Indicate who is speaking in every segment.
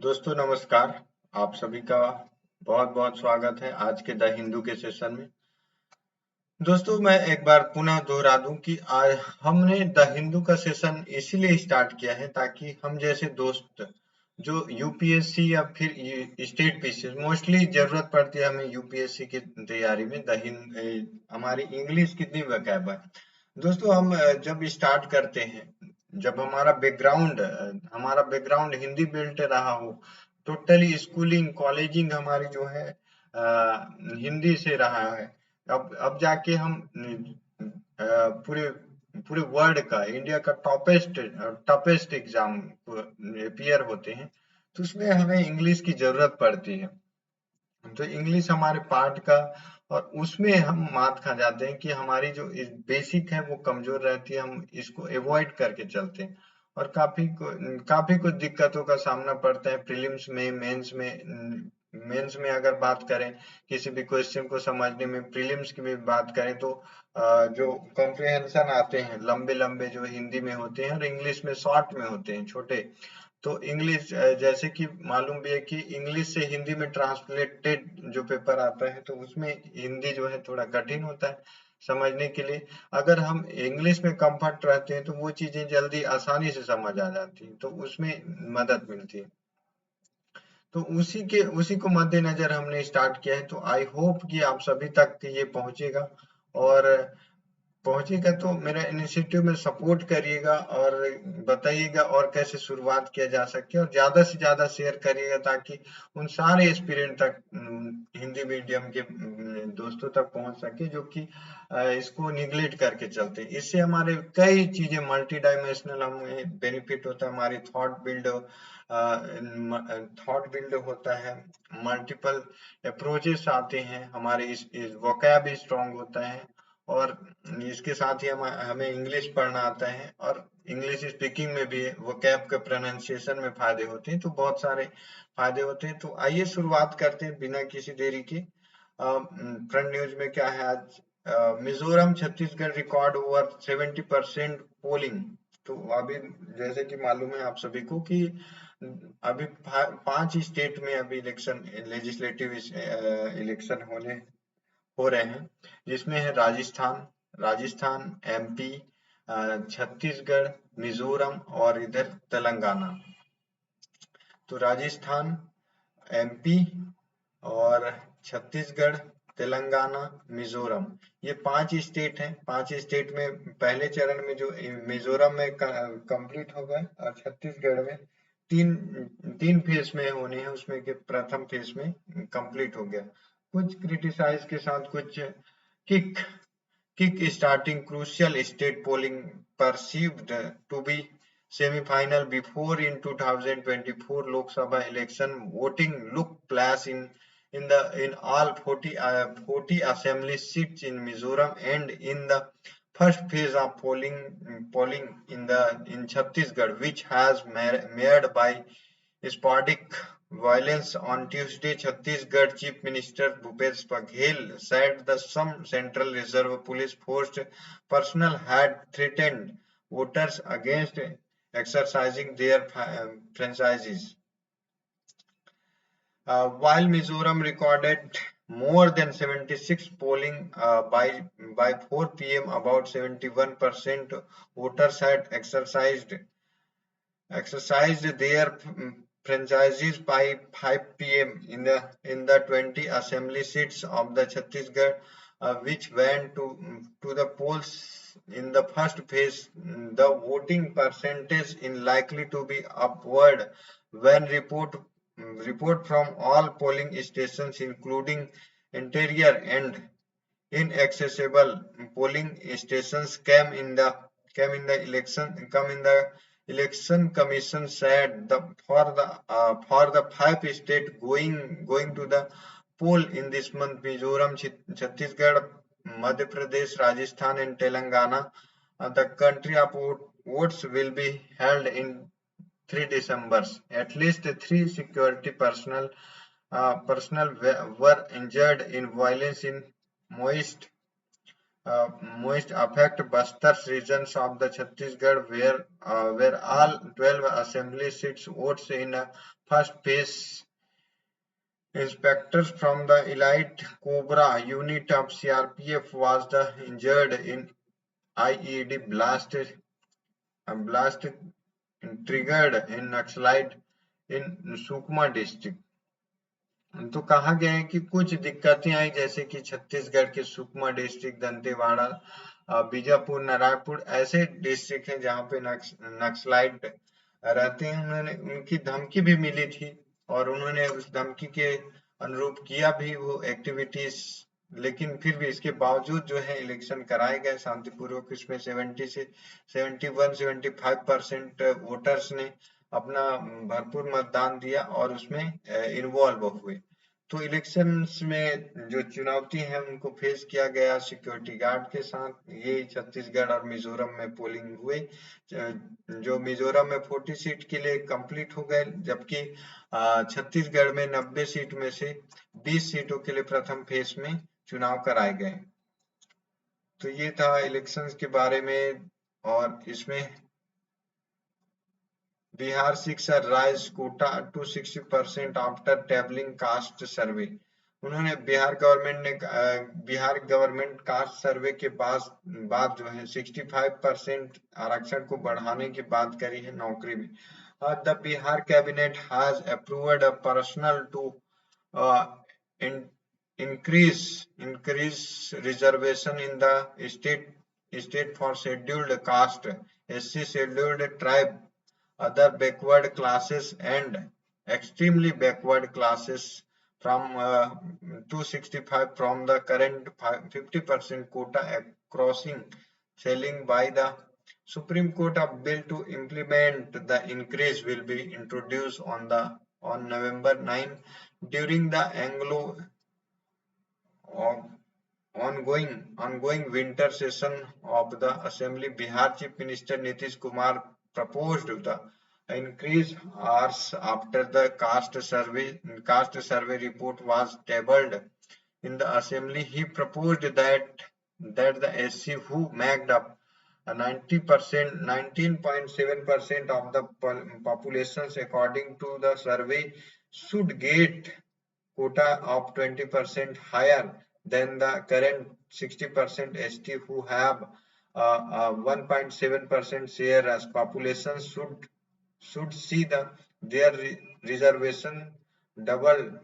Speaker 1: दोस्तों नमस्कार। आप सभी का बहुत बहुत स्वागत है आज के द हिंदू के सेशन में। दोस्तों मैं एक बार पुनः दोहरा दूं कि आज हमने द हिंदू का सेशन इसीलिए स्टार्ट किया है ताकि हम जैसे दोस्त जो यूपीएससी या फिर स्टेट पीसीएस मोस्टली जरूरत पड़ती है हमें यूपीएससी की तैयारी में हमारी इंग्लिश कितनी वैकेब है। दोस्तों हम जब स्टार्ट करते हैं, जब हमारा बैकग्राउंड हिंदी बेल्ट रहा हो, टोटली स्कूलिंग कॉलेजिंग हमारी जो है हिंदी से रहा है। अब जाके हम पूरे पूरे वर्ल्ड का इंडिया का टॉपेस्ट टफेस्ट एग्जाम अपियर होते हैं, तो उसमें हमें इंग्लिश की जरूरत पड़ती है। तो इंग्लिश हमारे पार्ट का, और उसमें हम मात खा जाते हैं कि हमारी जो बेसिक है वो कमजोर रहती है, हम इसको अवॉइड करके चलते हैं। और काफी कुछ दिक्कतों का सामना पड़ता है प्रीलिम्स में, मेंस में अगर बात करें किसी भी क्वेश्चन को समझने में, प्रीलिम्स की भी बात करें तो जो कॉम्प्रिहेंशन आते हैं लंबे लंबे जो हिंदी में होते हैं और इंग्लिश में शॉर्ट में होते हैं छोटे। तो इंग्लिश जैसे कि मालूम भी है कि इंग्लिश से हिंदी में ट्रांसलेटेड जो पेपर आता है तो उसमें हिंदी जो है थोड़ा कठिन होता है समझने के लिए। अगर हम इंग्लिश में कंफर्ट रहते हैं तो वो चीजें जल्दी आसानी से समझ आ जाती हैं, तो उसमें मदद मिलती है। तो उसी को मद्देनजर हमने स्टार्ट किया है, तो आई होप कि आप सभी तक ये पहुंचेगा। और पहुंचेगा तो मेरा इनिशिएटिव में सपोर्ट करिएगा और बताइएगा और कैसे शुरुआत किया जा सके, और ज्यादा से ज्यादा शेयर करिएगा ताकि उन सारे एस्पिरेंट तक हिंदी मीडियम के दोस्तों तक पहुंच सके जो कि इसको निगलेक्ट करके चलते हैं। इससे हमारे कई चीजें मल्टी डायमेंशनल हमें बेनिफिट होता है, हमारी थॉट बिल्ड होता है, मल्टीपल अप्रोचेस आते हैं, हमारे इस वोकैब स्ट्रांग होता है। और इसके साथ ही हमें इंग्लिश पढ़ना आता है, और इंग्लिश स्पीकिंग में भी वोकैब के प्रोनाउंसिएशन में फायदे होते हैं, तो बहुत सारे फायदे होते हैं। तो आइए शुरुआत करते हैं बिना किसी देरी के। फ्रंट न्यूज में क्या है आज? Mizoram Chhattisgarh record over 70% polling. तो अभी जैसे कि मालूम है आप सभी को कि अभी 5 स्टेट में अभी इलेक्शन, लेजिस्लेटिव इलेक्शन हो रहे हैं, जिसमें है राजस्थान, एमपी, छत्तीसगढ़, मिजोरम और इधर तेलंगाना। तो राजस्थान, एमपी और छत्तीसगढ़, तेलंगाना, मिजोरम, ये 5 स्टेट हैं। 5 स्टेट में पहले चरण में जो मिजोरम में कंप्लीट हो गए, और छत्तीसगढ़ में तीन तीन फेज में होने हैं, उसमें के प्रथम फेज में कंप्लीट हो गया। कुछ क्रिटिसाइज के साथ कुछ kick kick-starting crucial state polling perceived to be semi-final before in 2024 Lok Sabha election voting look place in all 40 assembly seats in Mizoram and in the first phase of polling in Chhattisgarh, which has marred by sporadic violence. On Tuesday, Chhattisgarh Chief Minister Bhupesh Baghel said that some Central Reserve Police Force personnel had threatened voters against exercising their franchises. While Mizoram recorded more than 76 polling by 4 p.m., about 71% voters had exercised their franchises by 5 p.m. in the 20 assembly seats of the Chhattisgarh, which went to the polls in the first phase. The voting percentage is likely to be upward when report from all polling stations, including interior and inaccessible polling stations, come in the election commission said for the 5 states going to the poll in this month: Mizoram, Chhattisgarh, Madhya Pradesh, Rajasthan and Telangana. The country of votes will be held in 3 Decembers. At least 3 security personnel were injured in violence in Moist most affect Bastar regions of the Chhattisgarh, where all 12 assembly seats votes in first phase. Inspectors from the elite Cobra unit of CRPF was the injured in IED blast triggered in Naxalite in Sukma district. तो कहा गया है कि कुछ दिक्कतें आई, जैसे कि छत्तीसगढ़ के सुकमा डिस्ट्रिक्ट, दंतेवाड़ा, बीजापुर, नारायणपुर ऐसे डिस्ट्रिक्ट हैं जहां पे नक्सलाइट रहते हैं। उन्होंने उनकी धमकी भी मिली थी और उन्होंने उस धमकी के अनुरूप किया भी वो एक्टिविटीज, लेकिन फिर भी इसके बावजूद जो है इलेक्शन कराए गए शांतिपूर्वक। इसमें 70 से 71-75% वोटर्स ने अपना भरपूर मतदान दिया और उसमें इन्वॉल्व हुए। तो इलेक्शंस में जो चुनौती है उनको फेस किया गया सिक्योरिटी गार्ड के साथ। ये छत्तीसगढ़ और मिजोरम में पोलिंग हुए, जो मिजोरम में 40 सीट के लिए कंप्लीट हो गए, जबकि छत्तीसगढ़ में 90 सीट में से 20 सीटों के लिए प्रथम फेज में चुनाव कराए गए। तो ये था इलेक्शंस के बारे में। और इसमें Bihar six raise quota to 60% after tabling caste survey. उन्होंने बिहार गवर्नमेंट कास्ट सर्वे के बाद जो है 65% आरक्षण को बढ़ाने की बात करी है नौकरी में। The Bihar cabinet has approved a personal to increase reservation in the state for scheduled caste, SC, scheduled tribe, other backward classes and extremely backward classes from 265 from the current 50% quota crossing selling by the Supreme Court. Of bill to implement the increase will be introduced on November 9 during the ongoing winter session of the Assembly. Bihar Chief Minister Nitish Kumar proposed the increase hours after the caste survey report was tabled in the Assembly. He proposed that the SC who made up 19.7% of the populations according to the survey should get quota of 20% higher than the current 60% ST who have 1.7% share as population should see their reservation double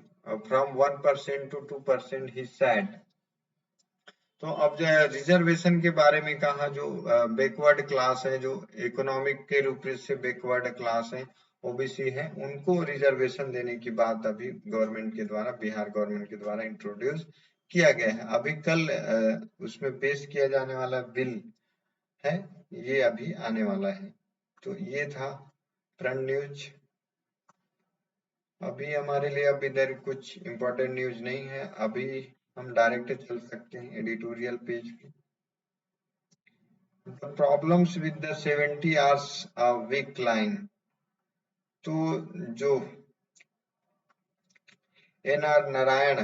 Speaker 1: from 1% to 2%, he said. तो अब जो है reservation के बारे में कहा, जो backward class है, जो इकोनॉमिक के रूप से बैकवर्ड क्लास है, ओबीसी है, उनको रिजर्वेशन देने की बात अभी गवर्नमेंट के द्वारा, बिहार गवर्नमेंट के द्वारा इंट्रोड्यूस किया गया है। अभी कल उसमें पेश किया जाने वाला बिल है, ये अभी आने वाला है। तो ये था फ्रंट न्यूज। अभी हमारे लिए अब इधर कुछ इंपॉर्टेंट न्यूज नहीं है, अभी हम डायरेक्ट चल सकते हैं एडिटोरियल पेज पे। The problems with the 70 hours a week line। तो जो NR नारायण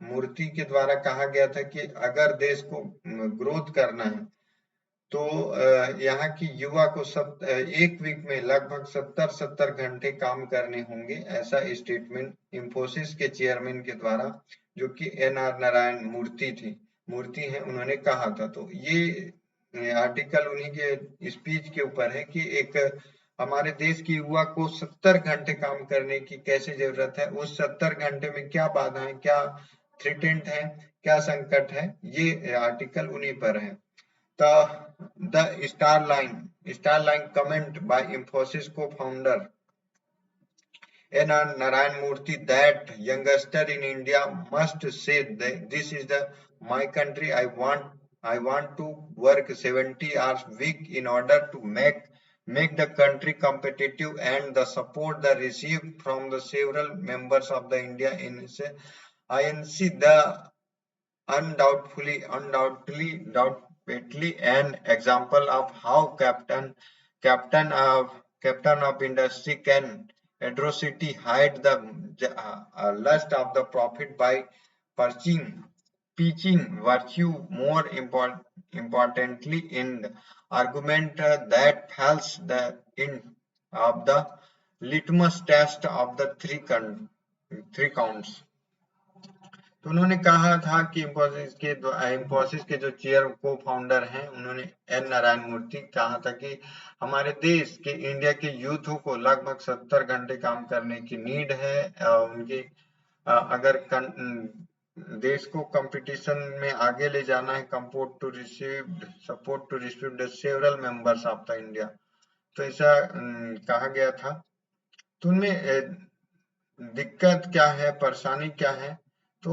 Speaker 1: मूर्ति के द्वारा कहा गया था कि अगर देश को ग्रोथ करना है तो यहाँ की युवा को एक वीक में लगभग 70 घंटे काम करने होंगे, ऐसा स्टेटमेंट इंफोसिस के चेयरमैन के द्वारा, जो कि NR नारायण मूर्ति है, उन्होंने कहा था। तो ये आर्टिकल उन्हीं के स्पीच के ऊपर है कि एक हमारे देश की युवा को 70 घंटे काम करने की कैसे जरूरत है, उस 70 घंटे में क्या बाधाएं, क्या थ्रेटेंट है, क्या संकट है, ये आर्टिकल उन्हीं पर है। The Starline comment by Infosys co-founder NR Narayan Murthy that youngster in India must say that this is my country. I want to work 70 hours week in order to make the country competitive, and the support they received from the several members of the India INC, the undoubtedly an example of how captain of industry can atrocity hide the lust of the profit by pitching virtue more importantly in the argument that fails the end of the litmus test of the three counts. तो उन्होंने कहा था कि इंफोसिस के जो chair को founder हैं, उन्होंने एन नारायण मूर्ति कहा था कि हमारे देश के इंडिया के यूथ को लगभग 70 घंटे काम करने की नीड है। उनकी अगर देश को कंपटीशन में आगे ले जाना है, support to receive the several members of the India, तो ऐसा कहा गया था। तो उनमें दिक्कत क्या है, परेशानी क्या है? तो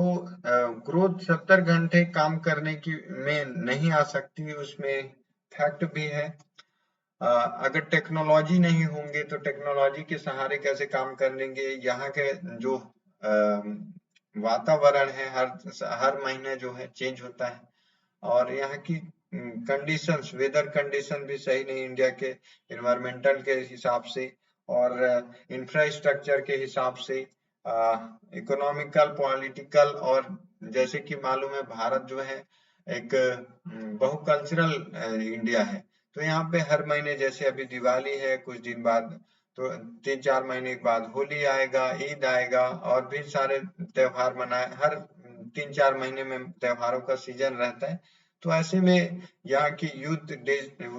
Speaker 1: ग्रोथ 70 घंटे काम करने की में नहीं आ सकती, उसमें फैक्ट भी है। अगर टेक्नोलॉजी नहीं होंगे तो टेक्नोलॉजी के सहारे कैसे काम करेंगे? यहाँ के जो वातावरण है हर महीने जो है चेंज होता है, और यहाँ की कंडीशंस, वेदर कंडीशन भी सही नहीं इंडिया के, एनवायरमेंटल के हिसाब से और इंफ्रास्ट्रक्चर के हिसाब से, इकोनॉमिकल, पॉलिटिकल, और जैसे कि मालूम है भारत जो है एक बहुकल्चरल इंडिया है। तो यहाँ पे हर महीने, जैसे अभी दिवाली है कुछ दिन बाद, तो 3-4 महीने के बाद होली आएगा, ईद आएगा, और भी सारे त्योहार मनाए, हर 3-4 महीने में त्योहारों का सीजन रहता है। तो ऐसे में यहाँ की यूथ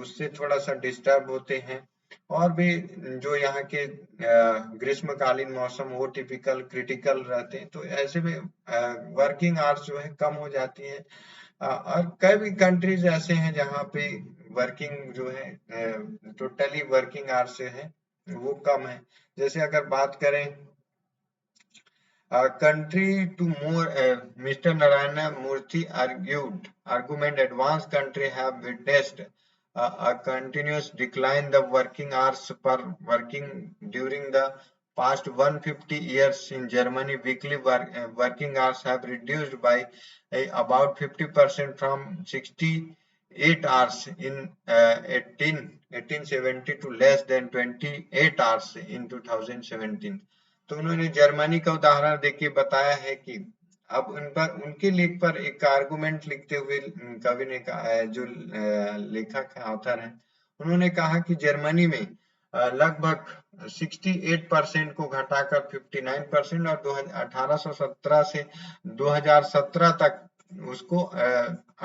Speaker 1: उससे थोड़ा सा डिस्टर्ब होते हैं, और भी जो यहाँ के ग्रीष्मकालीन मौसम वो टिपिकल क्रिटिकल रहते हैं। तो ऐसे में वर्किंग आवर्स जो है कम हो जाती है, और कई भी कंट्रीज ऐसे हैं जहाँ पे वर्किंग जो है टोटली वर्किंग आवर्स से है वो कम है। जैसे अगर बात करें country to more, Mr. Narayana Murthy argument advanced country have witnessed a continuous decline the working hours per working during the past 150 years. In Germany, weekly working hours have reduced by about 50% from 68 hours in 1870 to less than 28 hours in 2017. तो उन्होंने Germany का उदाहरण देके बताया है कि अब उन पर उनके लेख पर एक आर्गुमेंट लिखते हुए कवि ने कहा, जो लेखक है, ऑथर है, उन्होंने कहा कि जर्मनी में लगभग 68% को घटाकर 59% और 1817 से 2017 तक उसको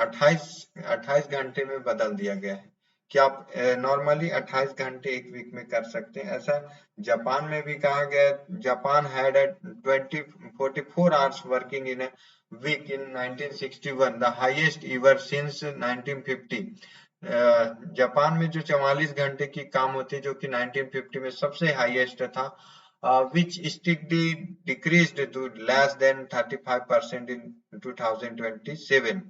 Speaker 1: 28 घंटे में बदल दिया गया है कि आप नॉर्मली 28 घंटे एक वीक में कर सकते हैं। ऐसा जापान में भी कहा गया, Japan had 44 hours working in week in 1961, the highest ever since 1950। Japan में जो 44 घंटे की काम होती है, जो कि 1950 में सबसे हाईएस्ट था, which strictly decreased to less than 35% in 2017.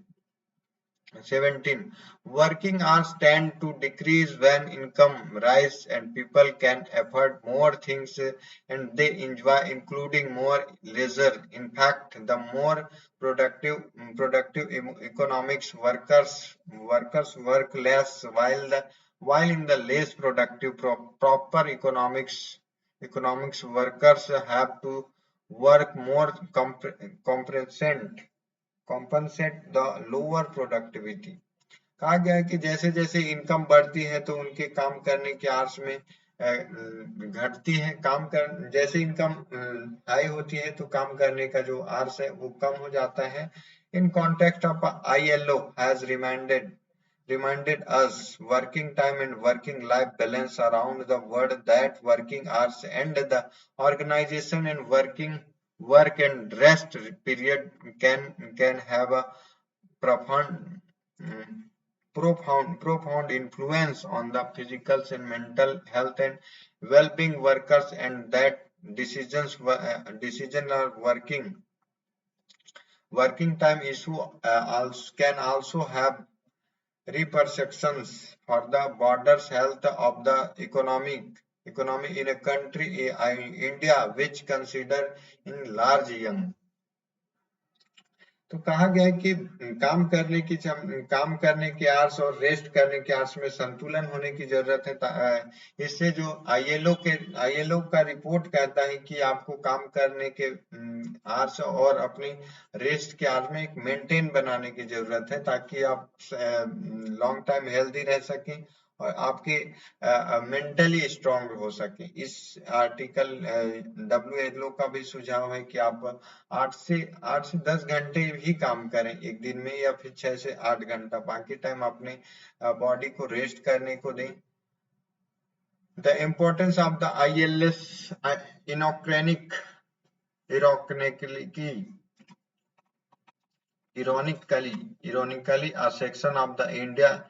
Speaker 1: Working hours tend to decrease when income rise and people can afford more things and they enjoy, including more leisure. In fact, the more productive economics workers work less, while in the less productive proper economics workers have to work more compensate the lower productivity. कहा गया है कि जैसे जैसे income बढ़ती है तो उनके काम करने के आवर्स में घटती है, जैसे इनकम हाई होती है तो काम करने का जो आवर्स है वो कम हो जाता है। In context of ILO has reminded us working time and working life balance around the world, that working hours and the organization and work and rest period can have a profound influence on the physical and mental health and well-being workers, and that decision are working time issue can also have repercussions for the broader health of the economy in a country India which consider in large young. तो कहा गया है कि काम करने के hours और rest करने के आवर्स में संतुलन होने की जरूरत है। इससे जो ILO का रिपोर्ट कहता है कि आपको काम करने के आवर्स और अपनी रेस्ट के आवर्स में एक मेंटेन बनाने की जरूरत है, ताकि आप लॉन्ग टाइम हेल्दी रह सकें और आपके मेंटली स्ट्रांग हो सके। इस आर्टिकल WHO का भी सुझाव है कि आप 8 से 10 घंटे ही काम करें एक दिन में, या फिर 6 से 8 घंटा, बाकी टाइम अपने बॉडी को रेस्ट करने को दें। The importance of the ILS ironically, a section of the India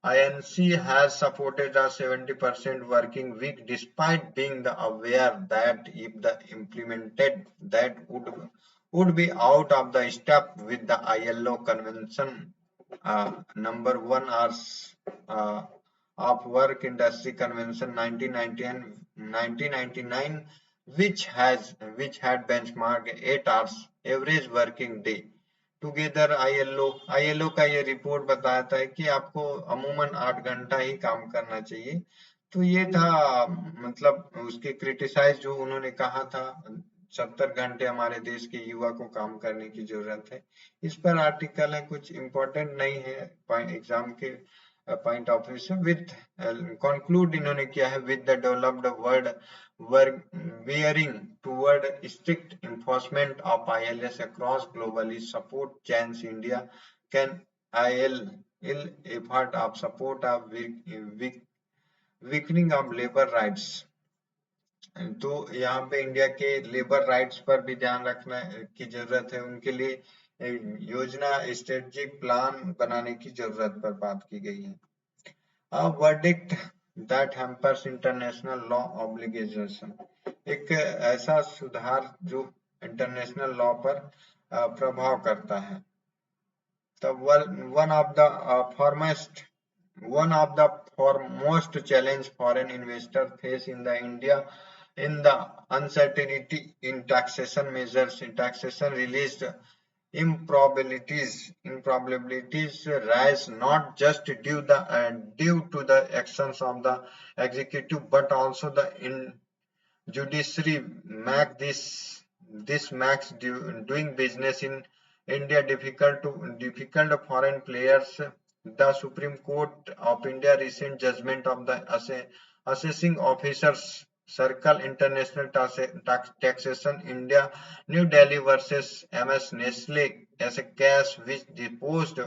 Speaker 1: INC has supported a 70% working week, despite being aware that if the implemented, that would be out of the step with the ILO convention number 1 hours of work industry convention 1999, which had benchmarked 8 hours average working day. Together ILO का ये report बताता है कि आपको अमूमन 8 घंटा ही काम करना चाहिए। तो ये था, मतलब उसके क्रिटिसाइज जो उन्होंने कहा था 70 घंटे हमारे देश के युवा को काम करने की जरूरत है। इस पर आर्टिकल है, कुछ इम्पोर्टेंट नहीं है एग्जाम के पॉइंट ऑफ व्यू से। विद कंक्लूड इन्होंने किया है, with the developed world veering toward strict enforcement of ILS across globally support chains, India can ILL effort of support of weakening of labor rights। तो यहाँ पे India के labour rights पर भी ध्यान रखना की जरूरत है, उनके लिए योजना स्ट्रेटेजिक प्लान बनाने की जरूरत पर बात की गई है। A verdict that hampers international law obligation, एक ऐसा सुधार जो इंटरनेशनल लॉ पर प्रभाव करता है। तो one of the foremost challenge foreign investor face in the India in the uncertainty in taxation measures, taxation released improbabilities rise not just due to the actions of the executive, but also the judiciary. Make this makes doing business in India difficult foreign players. The Supreme Court of India recent judgment of the assessing officers Circle International Taxation India New Delhi versus MS Nestle as a case which disposed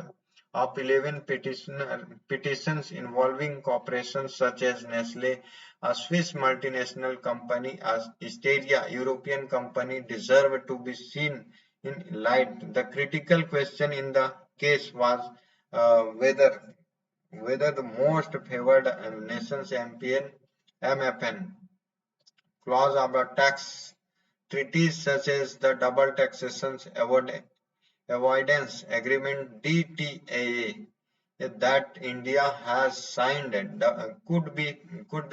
Speaker 1: of 11 petitions involving corporations such as Nestle, a Swiss multinational company, as Steria, European company, deserve to be seen in light. The critical question in the case was whether the most favored nations MFN clause of a tax treaties such as the Double Taxation Avoidance Agreement DTAA that India has signed could be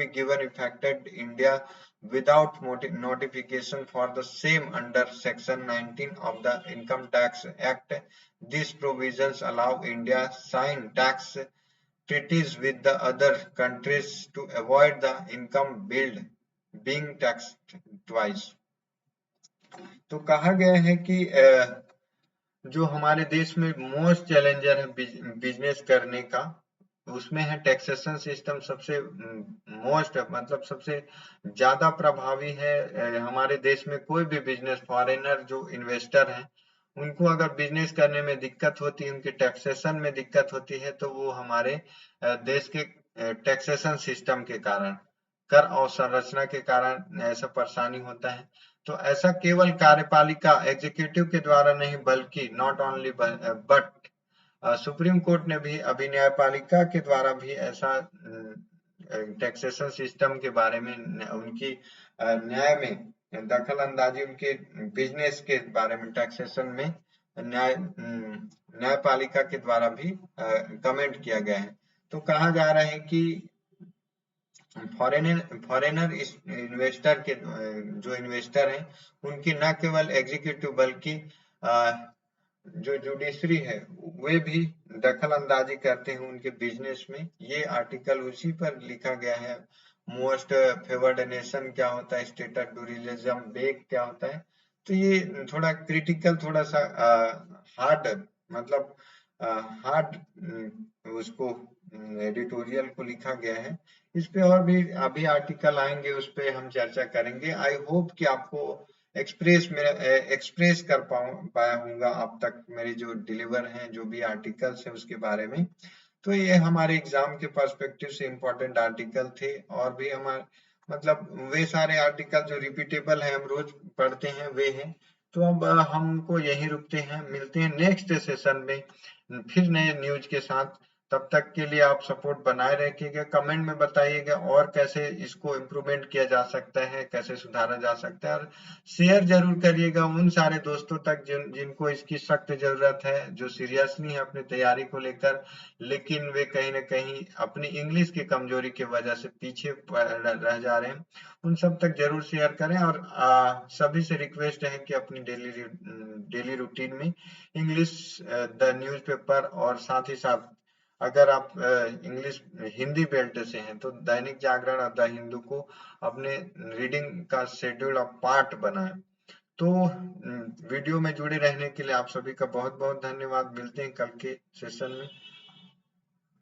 Speaker 1: given effected India without notification for the same under Section 19 of the Income Tax Act. These provisions allow India sign tax treaties with the other countries to avoid the income billed being taxed twice। तो कहा गया है कि जो हमारे देश में most challenger है बिजनेस करने का, उसमें है टैक्सेशन सिस्टम सबसे मोस्ट, मतलब सबसे ज्यादा प्रभावी है। हमारे देश में कोई भी बिजनेस, फॉरेनर जो इन्वेस्टर हैं, उनको अगर बिजनेस करने में दिक्कत होती है, उनके टैक्सेशन में दिक्कत होती है, तो वो हमारे देश के टैक्सेशन सिस्टम के कारण, कर अवसंरचना के कारण ऐसा परेशानी होता है। तो ऐसा केवल कार्यपालिका एग्जीक्यूटिव के द्वारा नहीं, बल्कि not only but supreme court ने भी अभी न्यायपालिका के द्वारा भी ऐसा टैक्सेशन सिस्टम के बारे में, उनकी न्याय में दखल अंदाजी, उनके बिजनेस के बारे में टैक्सेशन में न्यायपालिका के द्वारा भी कमेंट किया गया है। तो कहा जा रहा है कि फॉरेनर इन्वेस्टर के जो इन्वेस्टर हैं, उनकी न केवल एग्जीक्यूटिव बल्कि जो जुडिशरी है वे भी दखल अंदाजी करते हैं उनके बिजनेस में। ये आर्टिकल उसी पर लिखा गया है। मोस्ट फेवर्ड नेशन क्या होता है, स्टेटस टूरिज्म बेग क्या होता है, तो तो ये थोड़ा क्रिटिकल, थोड़ा सा हार्ड, मतलब हार्ड उसको एडिटोरियल को लिखा गया है। इस पे और भी अभी आर्टिकल आएंगे, उस पे हम चर्चा करेंगे। आई होप कि आपको एक्सप्रेस कर पाया हूँगा आप तक मेरे जो डिलीवर हैं जो भी आर्टिकल्स हैं उसके बारे में। तो ये हमारे एग्जाम के पर्सपेक्टिव से इम्पोर्टेंट आर्टिकल थे, और भी हमारे मतलब वे सारे आर्टिकल जो रिपीटेबल हैं, हम रोज पढ़ते हैं, वे हैं। तो अब हमको यहीं रुकते हैं, मिलते हैं नेक्स्ट सेशन में फिर नए न्यूज के साथ। तब तक के लिए आप सपोर्ट बनाए रखिएगा, कमेंट में बताइएगा और कैसे इसको इम्प्रूवमेंट किया जा सकता है, कैसे सुधारा जा सकता है। और शेयर जरूर करिएगा उन सारे दोस्तों तक जिनको इसकी सख्त जरूरत है, जो सीरियसली है अपनी तैयारी को लेकर, लेकिन वे कहीं ना कहीं अपनी इंग्लिश की कमजोरी की वजह से पीछे रह जा रहे हैं। उन सब तक जरूर शेयर करें। और सभी से रिक्वेस्ट है कि अपनी डेली रूटीन में इंग्लिश द न्यूज़पेपर, और साथ ही साथ अगर आप इंग्लिश हिंदी बेल्ट से हैं तो दैनिक जागरण और द हिंदू को अपने रीडिंग का शेड्यूल ऑफ पार्ट बनाएं। तो वीडियो में जुड़े रहने के लिए आप सभी का बहुत बहुत धन्यवाद। मिलते हैं कल के सेशन में।